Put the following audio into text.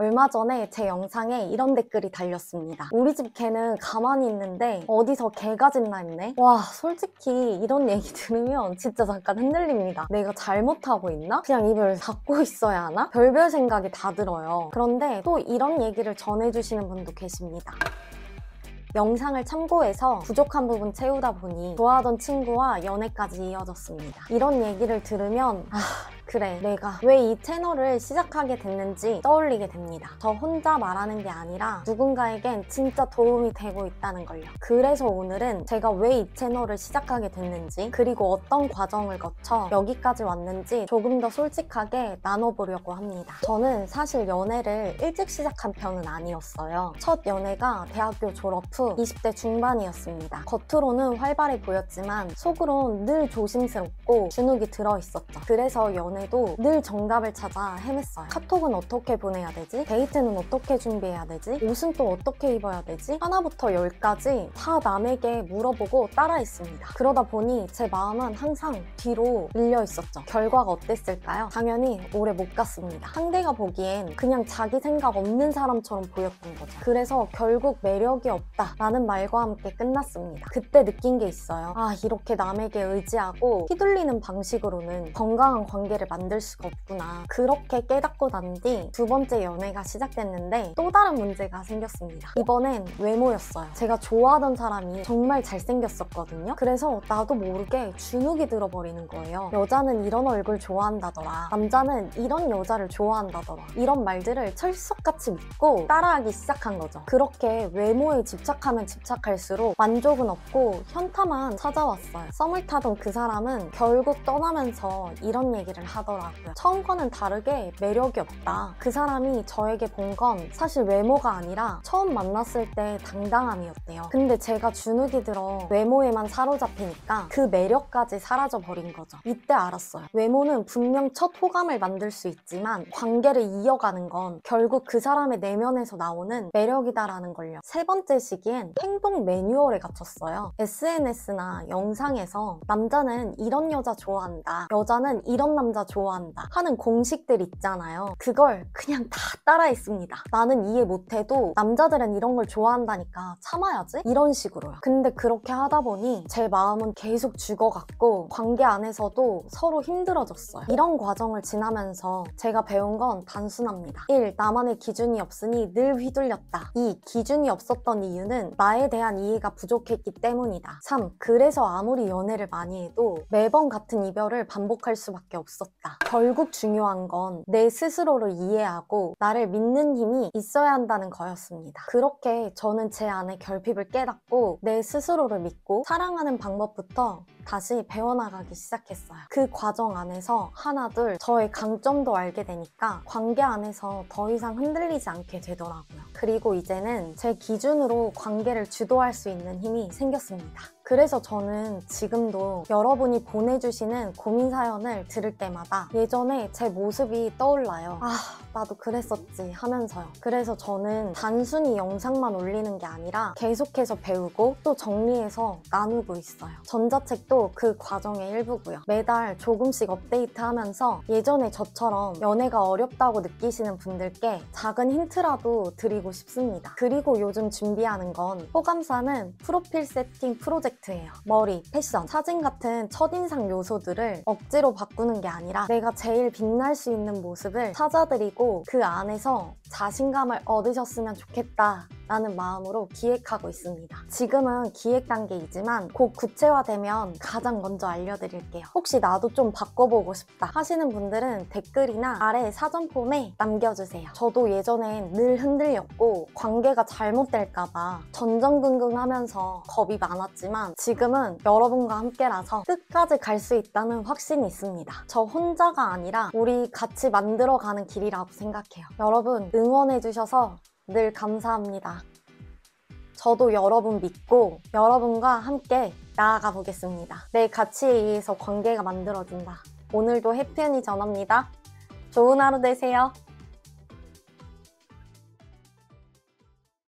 얼마 전에 제 영상에 이런 댓글이 달렸습니다. 우리 집 개는 가만히 있는데 어디서 개가 짖나 했네? 와, 솔직히 이런 얘기 들으면 진짜 잠깐 흔들립니다. 내가 잘못하고 있나? 그냥 입을 닫고 있어야 하나? 별별 생각이 다 들어요. 그런데 또 이런 얘기를 전해주시는 분도 계십니다. 영상을 참고해서 부족한 부분 채우다 보니 좋아하던 친구와 연애까지 이어졌습니다. 이런 얘기를 들으면 그래, 내가 왜 이 채널을 시작하게 됐는지 떠올리게 됩니다. 저 혼자 말하는 게 아니라 누군가에겐 진짜 도움이 되고 있다는 걸요. 그래서 오늘은 제가 왜 이 채널을 시작하게 됐는지, 그리고 어떤 과정을 거쳐 여기까지 왔는지 조금 더 솔직하게 나눠보려고 합니다. 저는 사실 연애를 일찍 시작한 편은 아니었어요. 첫 연애가 대학교 졸업 후 20대 중반이었습니다. 겉으로는 활발해 보였지만 속으론 늘 조심스럽고 주눅이 들어있었죠. 그래서 연애도 늘 정답을 찾아 헤맸어요. 카톡은 어떻게 보내야 되지? 데이트는 어떻게 준비해야 되지? 옷은 또 어떻게 입어야 되지? 하나부터 열까지 다 남에게 물어보고 따라했습니다. 그러다 보니 제 마음은 항상 뒤로 밀려 있었죠. 결과가 어땠을까요? 당연히 오래 못 갔습니다. 상대가 보기엔 그냥 자기 생각 없는 사람처럼 보였던 거죠. 그래서 결국 매력이 없다 라는 말과 함께 끝났습니다. 그때 느낀 게 있어요. 이렇게 남에게 의지하고 휘둘리는 방식으로는 건강한 관계를 만들 수가 없구나. 그렇게 깨닫고 난 뒤 두 번째 연애가 시작됐는데 또 다른 문제가 생겼습니다. 이번엔 외모였어요. 제가 좋아하던 사람이 정말 잘생겼었거든요. 그래서 나도 모르게 주눅이 들어버리는 거예요. 여자는 이런 얼굴 좋아한다더라. 남자는 이런 여자를 좋아한다더라. 이런 말들을 철석같이 믿고 따라하기 시작한 거죠. 그렇게 외모에 집착하면 집착할수록 만족은 없고 현타만 찾아왔어요. 썸을 타던 그 사람은 결국 떠나면서 이런 얘기를 하더라고요. 처음과는 다르게 매력이 없다. 그 사람이 저에게 본 건 사실 외모가 아니라 처음 만났을 때 당당함이었대요. 근데 제가 주눅이 들어 외모에만 사로잡히니까 그 매력까지 사라져버린 거죠. 이때 알았어요. 외모는 분명 첫 호감을 만들 수 있지만 관계를 이어가는 건 결국 그 사람의 내면에서 나오는 매력이다라는 걸요. 세 번째 시기엔 행동 매뉴얼에 갇혔어요. SNS나 영상에서 남자는 이런 여자 좋아한다, 여자는 이런 남자 좋아한다 하는 공식들 있잖아요. 그걸 그냥 다 따라했습니다. 나는 이해 못해도 남자들은 이런 걸 좋아한다니까 참아야지? 이런 식으로요. 근데 그렇게 하다 보니 제 마음은 계속 죽어갔고 관계 안에서도 서로 힘들어졌어요. 이런 과정을 지나면서 제가 배운 건 단순합니다. 1. 나만의 기준이 없으니 늘 휘둘렸다. 2. 기준이 없었던 이유는 나에 대한 이해가 부족했기 때문이다. 3. 그래서 아무리 연애를 많이 해도 매번 같은 이별을 반복할 수밖에 없었다. 결국 중요한 건 내 스스로를 이해하고 나를 믿는 힘이 있어야 한다는 거였습니다. 그렇게 저는 제 안에 결핍을 깨닫고 내 스스로를 믿고 사랑하는 방법부터 다시 배워나가기 시작했어요. 그 과정 안에서 하나둘 저의 강점도 알게 되니까 관계 안에서 더 이상 흔들리지 않게 되더라고요. 그리고 이제는 제 기준으로 관계를 주도할 수 있는 힘이 생겼습니다. 그래서 저는 지금도 여러분이 보내주시는 고민 사연을 들을 때마다 예전에 제 모습이 떠올라요. 나도 그랬었지 하면서요. 그래서 저는 단순히 영상만 올리는 게 아니라 계속해서 배우고 또 정리해서 나누고 있어요. 전자책도 그 과정의 일부고요. 매달 조금씩 업데이트하면서 예전에 저처럼 연애가 어렵다고 느끼시는 분들께 작은 힌트라도 드리고 싶습니다. 그리고 요즘 준비하는 건 호감사는 프로필 세팅 프로젝트예요. 머리, 패션, 사진 같은 첫인상 요소들을 억지로 바꾸는 게 아니라 내가 제일 빛날 수 있는 모습을 찾아드리고 그 안에서 자신감을 얻으셨으면 좋겠다 라는 마음으로 기획하고 있습니다. 지금은 기획 단계이지만 곧 구체화되면 가장 먼저 알려드릴게요. 혹시 나도 좀 바꿔보고 싶다 하시는 분들은 댓글이나 아래 사전 폼에 남겨주세요. 저도 예전엔 늘 흔들렸고 관계가 잘못될까봐 전전긍긍하면서 겁이 많았지만 지금은 여러분과 함께라서 끝까지 갈 수 있다는 확신이 있습니다. 저 혼자가 아니라 우리 같이 만들어가는 길이라고 생각해요. 여러분 응원해주셔서 늘 감사합니다. 저도 여러분 믿고 여러분과 함께 나아가 보겠습니다. 내 가치에 의해서 관계가 만들어진다. 오늘도 해피엔이 전합니다. 좋은 하루 되세요.